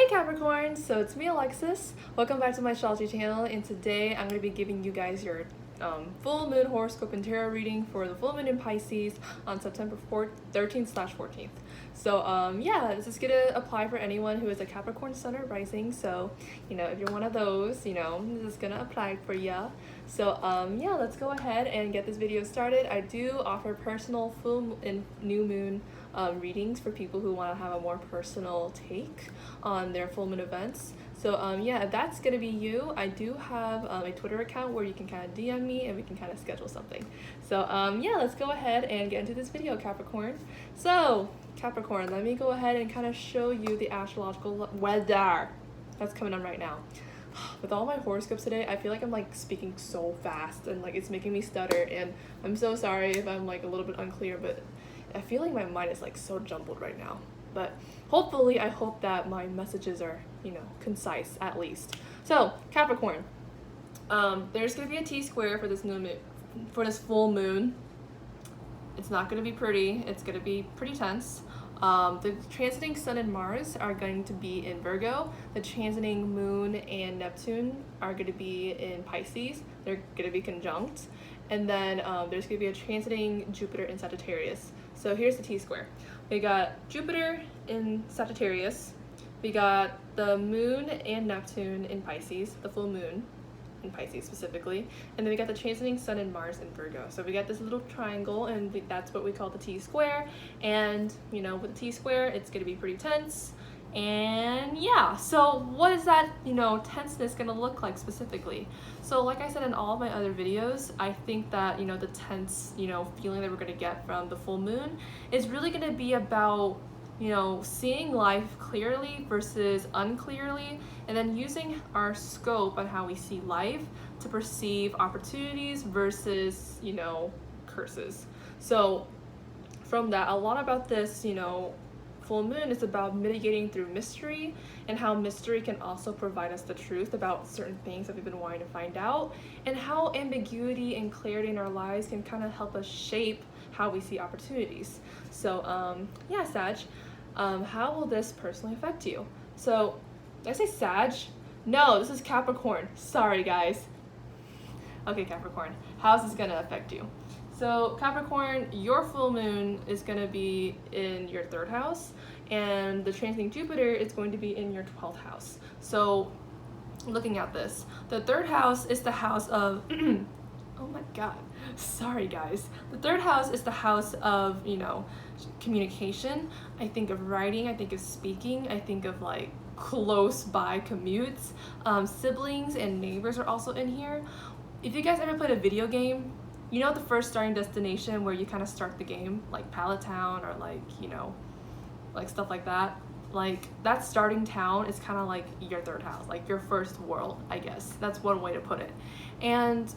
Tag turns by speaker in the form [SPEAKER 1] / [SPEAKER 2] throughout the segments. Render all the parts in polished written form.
[SPEAKER 1] Hey Capricorn, so it's me Alexis. Welcome back to my astrology channel, and today I'm going to be giving you guys your full moon horoscope and tarot reading for the full moon in Pisces on September 13th/14th. So yeah, this is going to apply for anyone who is a Capricorn sun or rising. So if you're one of those, this is going to apply for ya. So yeah, let's go ahead and get this video started. I do offer personal full and new moon readings for people who want to have a more personal take on their full moon events. So yeah, if that's gonna be you, I do have a Twitter account where you can kind of DM me and we can kind of schedule something. So yeah, let's go ahead and get into this video, Capricorn. So Capricorn, let me go ahead and kind of show you the astrological weather that's coming on right now. With all my horoscopes today, I feel like I'm like speaking so fast and like it's making me stutter, and I'm so sorry if I'm like a little bit unclear, but I feel like my mind is like so jumbled right now. But hopefully, I hope that my messages are, concise at least. So Capricorn, there's gonna be a T-square for this new moon, for this full moon. It's not gonna be pretty. It's gonna be pretty tense. The transiting Sun and Mars are going to be in Virgo. The transiting Moon and Neptune are going to be in Pisces. They're going to be conjunct. And then there's going to be a transiting Jupiter in Sagittarius. So here's the T-square. We got Jupiter in Sagittarius. We got the Moon and Neptune in Pisces, the full moon in Pisces specifically, and then we got the transiting Sun and Mars in Virgo. So we got this little triangle, and that's what we call the T-square. And with the T-square, it's going to be pretty tense. And yeah, so what is that tenseness going to look like specifically? So like I said in all of my other videos, I think that the tense feeling that we're going to get from the full moon is really going to be about seeing life clearly versus unclearly, and then using our scope on how we see life to perceive opportunities versus, curses. So from that, a lot about this, full moon is about mitigating through mystery, and how mystery can also provide us the truth about certain things that we've been wanting to find out, and how ambiguity and clarity in our lives can kind of help us shape how we see opportunities. So yeah, Sag, how will this personally affect you? So did I say Sag? No, this is Capricorn. Sorry guys. Okay, Capricorn, how's this gonna affect you? So Capricorn, your full moon is going to be in your 3rd house, and the transiting Jupiter is going to be in your 12th house. So looking at this, the 3rd house is the house of oh my god, sorry guys. The 3rd house is the house of, communication. I think of writing, I think of speaking, I think of like close by commutes. Siblings and neighbors are also in here. If you guys ever played a video game, the first starting destination where you kind of start the game, like Pallet Town or like, like stuff like that. Like that starting town is kind of like your 3rd house, like your first world, I guess. That's one way to put it. And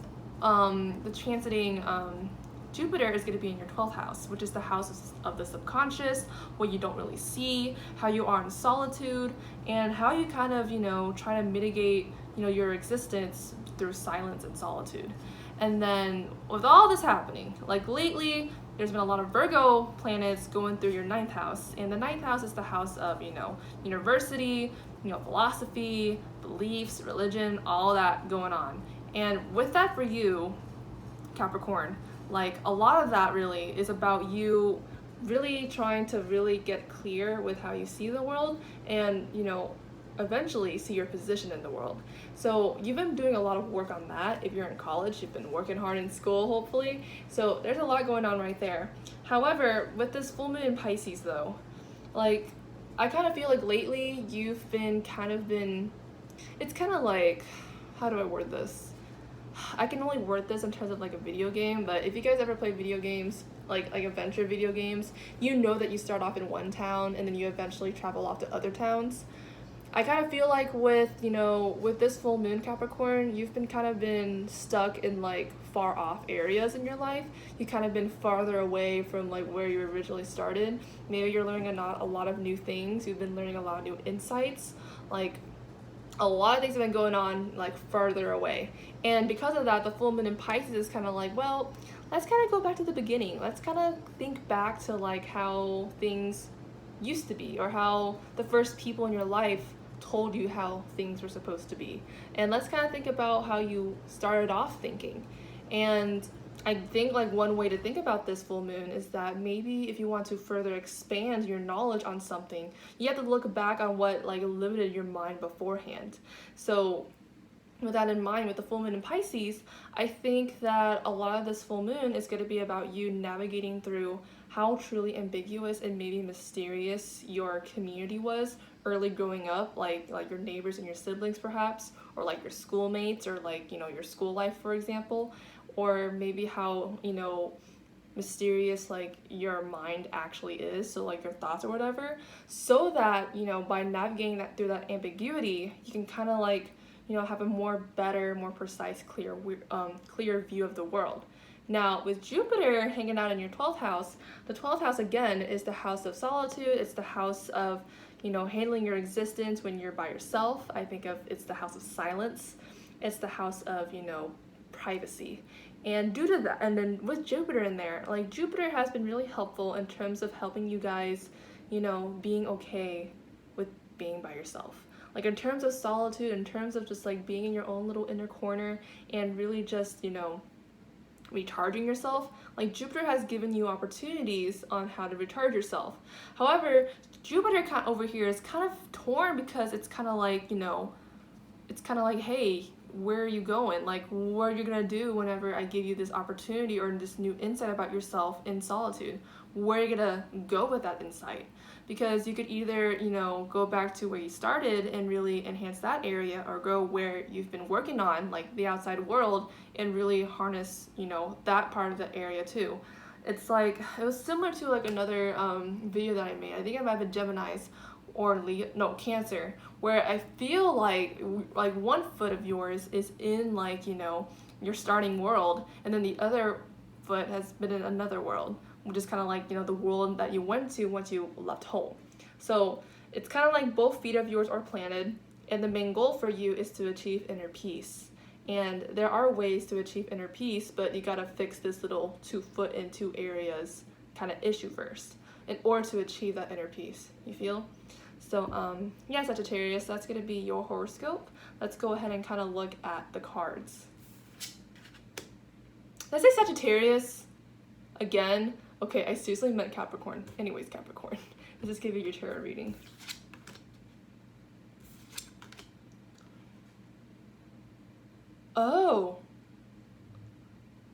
[SPEAKER 1] the transiting Jupiter is going to be in your 12th house, which is the house of the subconscious, what you don't really see, how you are in solitude, and how you kind of, try to mitigate, your existence through silence and solitude. And then with all this happening, like lately, there's been a lot of Virgo planets going through your 9th house. And the 9th house is the house of, university, philosophy, beliefs, religion, all that going on. And with that for you, Capricorn, like a lot of that really is about you really trying to really get clear with how you see the world and, eventually see your position in the world. So you've been doing a lot of work on that. If you're in college, you've been working hard in school, hopefully. So there's a lot going on right there. However, with this full moon in Pisces though, like I kind of feel like lately you've been it's kind of like, how do I word this? I can only word this in terms of like a video game, but if you guys ever play video games, like adventure video games, that you start off in one town and then you eventually travel off to other towns. I kind of feel like with this full moon, Capricorn, you've been stuck in like far off areas in your life. You kind of been farther away from like where you originally started. Maybe you're learning a lot of new things. You've been learning a lot of new insights. Like a lot of things have been going on like further away. And because of that, the full moon in Pisces is kind of like, well, let's kind of go back to the beginning. Let's kind of think back to like how things used to be, or how the first people in your life told you how things were supposed to be. And let's kind of think about how you started off thinking. And I think like one way to think about this full moon is that maybe if you want to further expand your knowledge on something, you have to look back on what like limited your mind beforehand. So with that in mind, with the full moon in Pisces, I think that a lot of this full moon is going to be about you navigating through how truly ambiguous and maybe mysterious your community was early growing up, like your neighbors and your siblings perhaps, or like your schoolmates, or like, you know, your school life, for example, or maybe how, you know, mysterious like your mind actually is, so like your thoughts or whatever, so that, you know, by navigating that through that ambiguity, you can kind of like, you know, have a more precise, clear view of the world. Now, with Jupiter hanging out in your 12th house, the 12th house again is the house of solitude. It's the house of, you know, handling your existence when you're by yourself. I think of it's the house of silence. It's the house of, you know, privacy. And due to that, and then with Jupiter in there, like Jupiter has been really helpful in terms of helping you guys, you know, being okay with being by yourself. Like in terms of solitude, in terms of just like being in your own little inner corner and really just, you know, recharging yourself, like Jupiter has given you opportunities on how to recharge yourself. However, Jupiter kind of over here is kind of torn because it's kind of like, you know, it's kind of like, hey, where are you going? Like, what are you gonna do whenever I give you this opportunity or this new insight about yourself in solitude? Where are you gonna go with that insight? Because you could either, you know, go back to where you started and really enhance that area, or go where you've been working on, like the outside world, and really harness, you know, that part of the area too. It's like, it was similar to like another video that I made. I think it might have been Gemini's or Cancer, where I feel like one foot of yours is in like, you know, your starting world, and then the other foot has been in another world, which is kind of like, you know, the world that you went to once you left home. So it's kind of like both feet of yours are planted, and the main goal for you is to achieve inner peace. And there are ways to achieve inner peace, but you gotta fix this little 2 foot in 2 areas kind of issue first in order to achieve that inner peace, you feel? So yeah, Sagittarius, that's gonna be your horoscope. Let's go ahead and kind of look at the cards. Did I say Sagittarius again? Okay, I seriously meant Capricorn. Anyways, Capricorn. Let's just give you your tarot reading. Oh.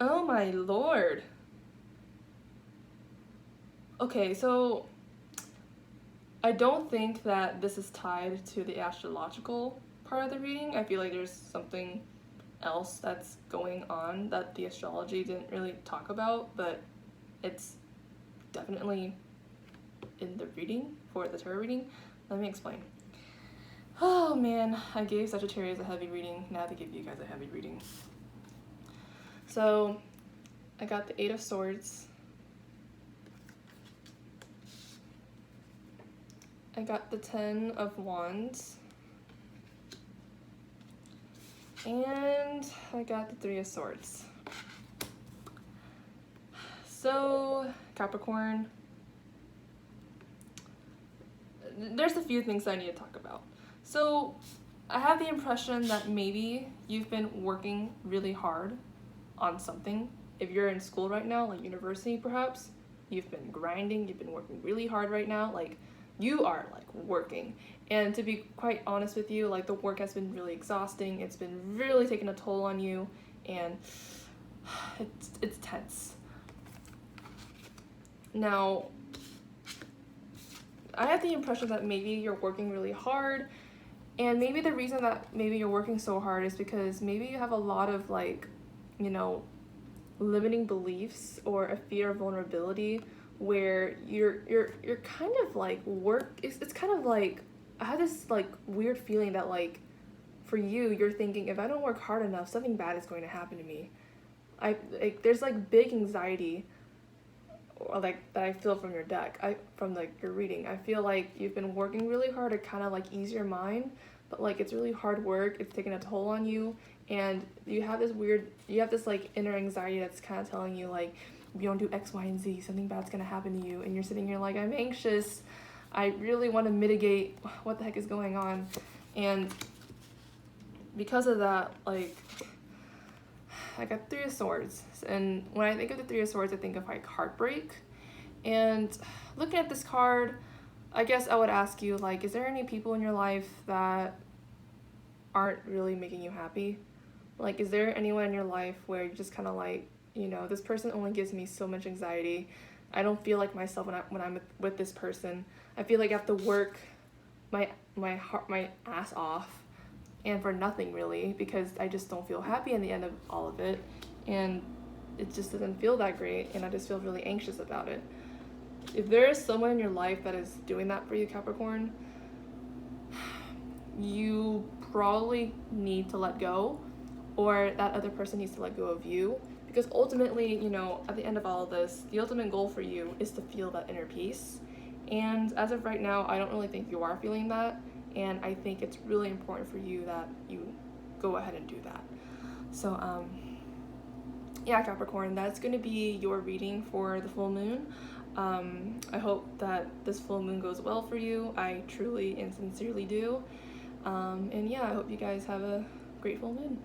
[SPEAKER 1] Oh my lord. Okay, so I don't think that this is tied to the astrological part of the reading. I feel like there's something else that's going on that the astrology didn't really talk about, but it's definitely in the reading for the tarot reading. Let me explain. Oh man, I gave Sagittarius a heavy reading. Now I have to give you guys a heavy reading. So I got the 8 of Swords. I got the 10 of Wands. And I got the 3 of Swords. So, Capricorn, there's a few things I need to talk about. So, I have the impression that maybe you've been working really hard on something. If you're in school right now, like university perhaps, you've been grinding, you've been working really hard right now, like you are like working. And to be quite honest with you, like the work has been really exhausting. It's been really taking a toll on you, and it's tense. Now, I have the impression that maybe you're working really hard, and maybe the reason that maybe you're working so hard is because maybe you have a lot of like, you know, limiting beliefs or a fear of vulnerability, where you're kind of like it's kind of like, I had this like weird feeling that like for you're thinking, if I don't work hard enough, something bad is going to happen to me. There's like big anxiety, or like that I feel from your deck, from like your reading. I feel like you've been working really hard to kind of like ease your mind, but like it's really hard work. It's taking a toll on you, and you have this like inner anxiety that's kind of telling you like, if you don't do X, Y, and Z, something bad's gonna happen to you. And you're sitting here like, I'm anxious. I really want to mitigate what the heck is going on. And because of that, like, I got Three of Swords. And when I think of the Three of Swords, I think of like heartbreak. And looking at this card, I guess I would ask you, like, is there any people in your life that aren't really making you happy? Like, is there anyone in your life where you're just kind of like, you know, this person only gives me so much anxiety. I don't feel like myself when I'm with this person. I feel like I have to work my ass off, and for nothing really, because I just don't feel happy in the end of all of it, and it just doesn't feel that great, and I just feel really anxious about it. If there is someone in your life that is doing that for you, Capricorn, you probably need to let go, or that other person needs to let go of you, because ultimately, you know, at the end of all of this, the ultimate goal for you is to feel that inner peace. And as of right now, I don't really think you are feeling that, and I think it's really important for you that you go ahead and do that. So yeah, Capricorn, that's going to be your reading for the full moon. I hope that this full moon goes well for you. I truly and sincerely do. And yeah, I hope you guys have a great full moon.